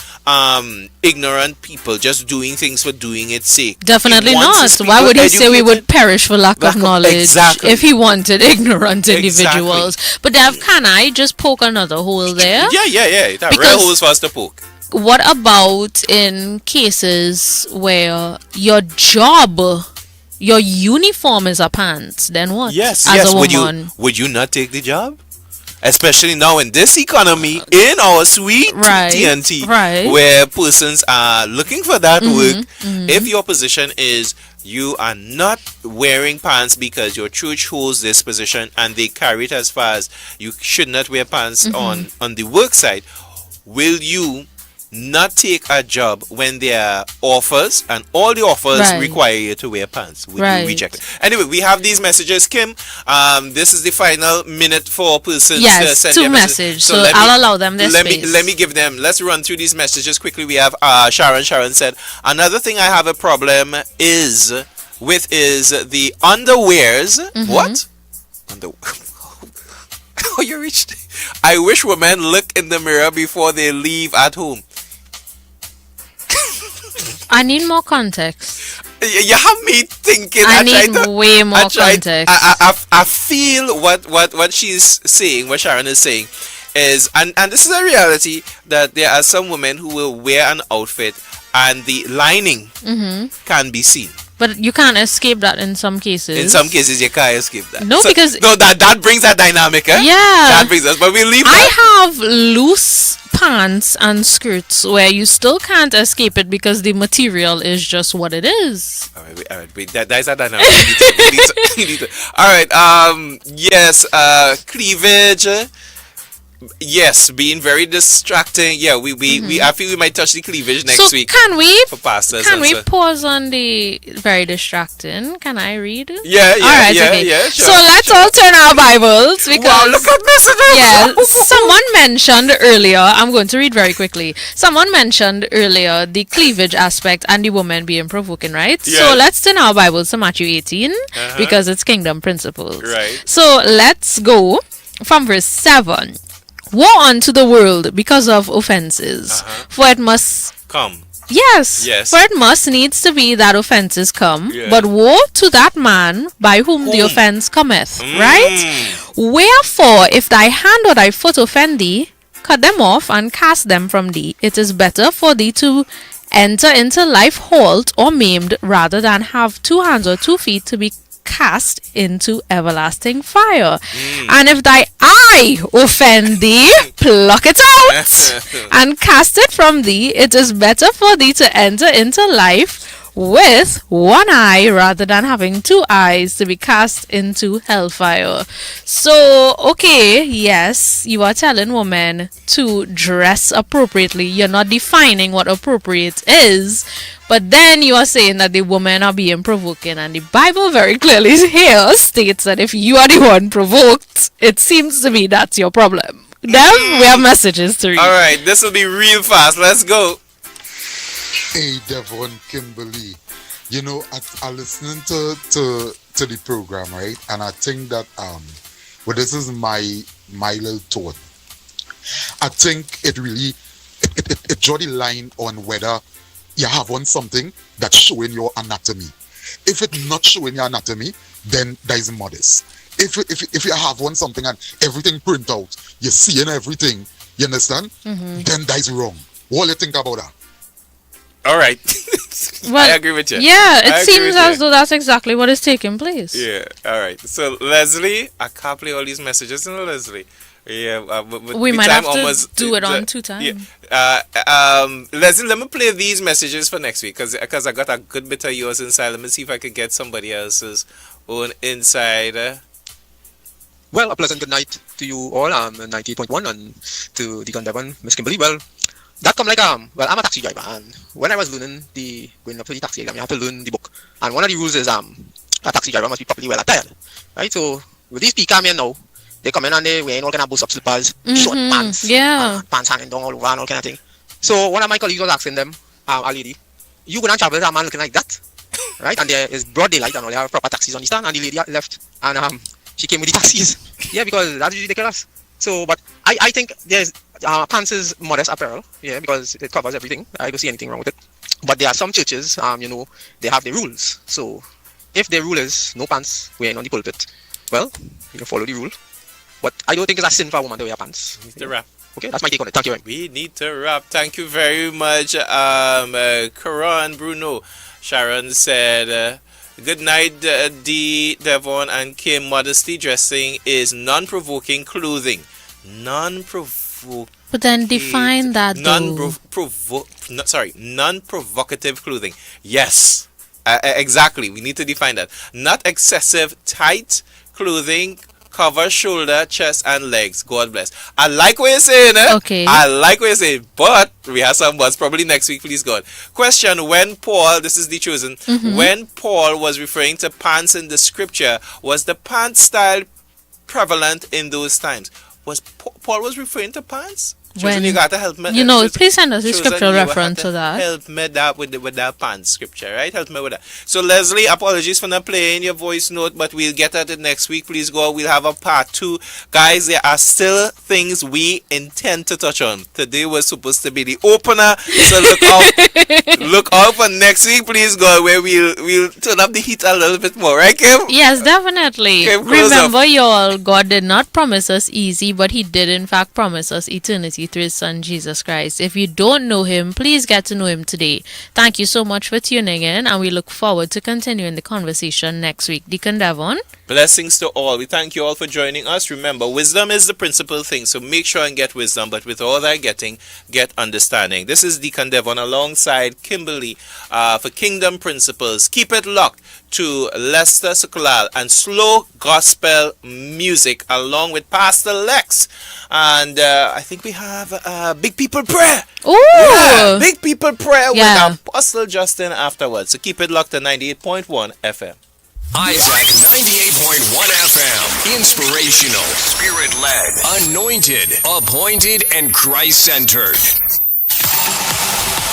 S5: ignorant people just doing things for doing its sake.
S7: Definitely not. Why would he say we would perish for lack of knowledge if he wanted ignorant individuals? But Dev, can I just poke another hole there?
S5: Yeah. That real hole is for us to poke.
S7: What about in cases where your job, your uniform is a pants, then what?
S5: Yes.
S7: A woman.
S5: Would you not take the job? Especially now in this economy, in our sweet TNT, where persons are looking for that work. If your position is you are not wearing pants because your church holds this position and they carry it as far as you should not wear pants on the work side, will you not take a job when there are offers and all the offers require you to wear pants? Would you reject it? Anyway, we have these messages, Kim. This is the final minute for persons to send their messages.
S7: So I'll allow them their space.
S5: Let me give them, let's run through these messages quickly. We have Sharon. Sharon said, another thing I have a problem with is the underwears. What? Oh, you reached. I wish women look in the mirror before they leave at home.
S7: I need more context.
S5: You have me thinking.
S7: I need way more context.
S5: I feel what she's saying, what Sharon is saying, is, and this is a reality, that there are some women who will wear an outfit and the lining can be seen.
S7: But you can't escape that in some cases.
S5: In some cases, you can't escape that.
S7: No, because
S5: that brings that dynamic. Eh?
S7: Yeah,
S5: that brings us. But we leave.
S7: I have loose pants and skirts where you still can't escape it because the material is just what it is.
S5: All right, wait. That is a dynamic. We need to. All right. Yes. Cleavage. Yes, being very distracting. Yeah, we I feel we might touch the cleavage next week.
S7: Can we
S5: for pastors?
S7: Can we pause on the very distracting? Can I read?
S5: Yeah.
S7: All right, okay.
S5: Yeah. Sure,
S7: so let's all turn our Bibles because
S5: wow, look at messages.
S7: Yeah, someone mentioned earlier. I'm going to read very quickly. Someone mentioned earlier the cleavage aspect and the woman being provoking, right?
S5: Yeah.
S7: So let's turn our Bibles to Matthew 18 because it's kingdom principles.
S5: Right.
S7: So let's go from verse 7. Woe unto the world because of offenses, for it must
S5: come.
S7: Yes, for it must needs to be that offenses come, but woe to that man by whom the offense cometh, right? Wherefore, if thy hand or thy foot offend thee, cut them off and cast them from thee. It is better for thee to enter into life halt or maimed rather than have 2 hands or 2 feet to be cast into everlasting fire. And if thy eye offend thee, pluck it out and cast it from thee. It is better for thee to enter into life with 1 eye rather than having 2 eyes to be cast into hellfire. So, okay, yes, you are telling women to dress appropriately. You're not defining what appropriate is, but then you are saying that the women are being provoking, and the Bible very clearly here states that if you are the one provoked, it seems to me that's your problem. Then we have messages to read.
S5: All right, this will be real fast. Let's go.
S12: Hey, Devon, Kimberly. You know, I listening to the program, right? And I think that well, this is my little thought. I think it really it draw the line on whether you have on something that's showing your anatomy. If it's not showing your anatomy, then that is modest. If you have on something and everything print out, you're seeing everything, you understand? Then that is wrong. What do you think about that?
S5: All right.
S7: Well,
S5: I agree with you.
S7: Yeah, it seems as though that's exactly what is taking place.
S5: Yeah, all right. So, Leslie, I can't play all these messages in Leslie. Yeah,
S7: we might have to do it on 2 times.
S5: Yeah. Leslie, let me play these messages for next week because I got a good bit of yours inside. Let me see if I can get somebody else's own inside.
S11: Well, a pleasant good night to you all. 98.1 and to Deacon Devon, Miss Kimberly. Well, that come like well, I'm a taxi driver, and when I was learning going up to the taxi exam, you have to learn the book. And one of the rules is a taxi driver must be properly well attired, right? So with these people come in now, they come in and they wearing all kind of boots up slippers, short pants, pants hanging down all over and all kind of thing. So one of my colleagues was asking them, a lady, you go and travel with a man looking like that, right? And there is broad daylight and all, they have proper taxis on the stand, and the lady left, and she came with the taxis. Yeah, because that is ridiculous. So, but I think there's pants is modest apparel, yeah, because it covers everything. I don't see anything wrong with it. But there are some churches, you know, they have the rules. So, if the rule is no pants wearing on the pulpit, well, you can follow the rule. But I don't think it's a sin for a woman to wear pants.
S5: We need to wrap.
S11: Okay, that's my take on it. Thank you.
S5: We need to wrap. Thank you very much, Karan Bruno. Sharon said, good night, Devon and Kim. Modesty dressing is non-provoking clothing.
S7: But then define that
S5: non-provocative clothing. Yes, exactly. We need to define that. Not excessive tight clothing, cover shoulder, chest, and legs. God bless. I like what you're saying.
S7: Okay.
S5: I like what you're saying, but we have some words probably next week. Please God. Question: when Paul, this is the chosen, when Paul was referring to pants in the scripture, was the pants style prevalent in those times? Was Paul was referring to pants? Chosen, you gotta help me.
S7: Please send us the
S5: Chosen,
S7: scriptural
S5: you
S7: reference
S5: have
S7: to that.
S5: Help me that with that pants scripture, right? Help me with that. So Leslie, apologies for not playing your voice note, but we'll get at it next week. Please go. We'll have a part 2. Guys, there are still things we intend to touch on. Today was supposed to be the opener, so look out for next week, please God, where we'll turn up the heat a little bit more, right, Kim?
S7: Yes, definitely.
S5: Kim,
S7: remember, y'all, God did not promise us easy, but He did in fact promise us eternity through His Son Jesus Christ. If you don't know Him, please get to know Him today. Thank you so much for tuning in, and we look forward to continuing the conversation next week. Deacon Devon.
S5: Blessings to all. We thank you all for joining us. Remember, wisdom is the principal thing, so make sure and get wisdom, but with all that getting, get understanding. This is Deacon Devon alongside Kimberly for Kingdom Principles. Keep it locked to Lester Sokolal and slow gospel music along with Pastor Lex. And I think we have Big People Prayer.
S7: Ooh!
S5: Yeah, Big People Prayer with Apostle Justin afterwards. So keep it locked to 98.1 FM.
S13: Isaac 98.1 FM. Inspirational, spirit-led, anointed, appointed, and Christ-centered.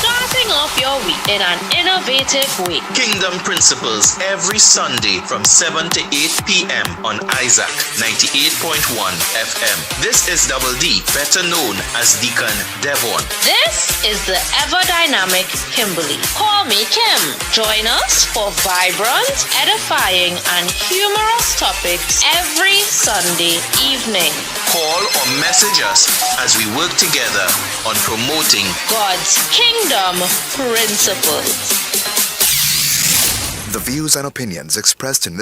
S2: Starting off your week in an innovative way.
S3: Kingdom Principles every Sunday from 7 to 8 p.m. on Isaac 98.1 FM. This is Double D, better known as Deacon Devon.
S2: This is the ever-dynamic Kimberly. Call me Kim. Join us for vibrant, edifying, and humorous topics every Sunday evening.
S3: Call or message us as we work together on promoting
S2: God's Kingdom Principles.
S1: The views and opinions expressed in this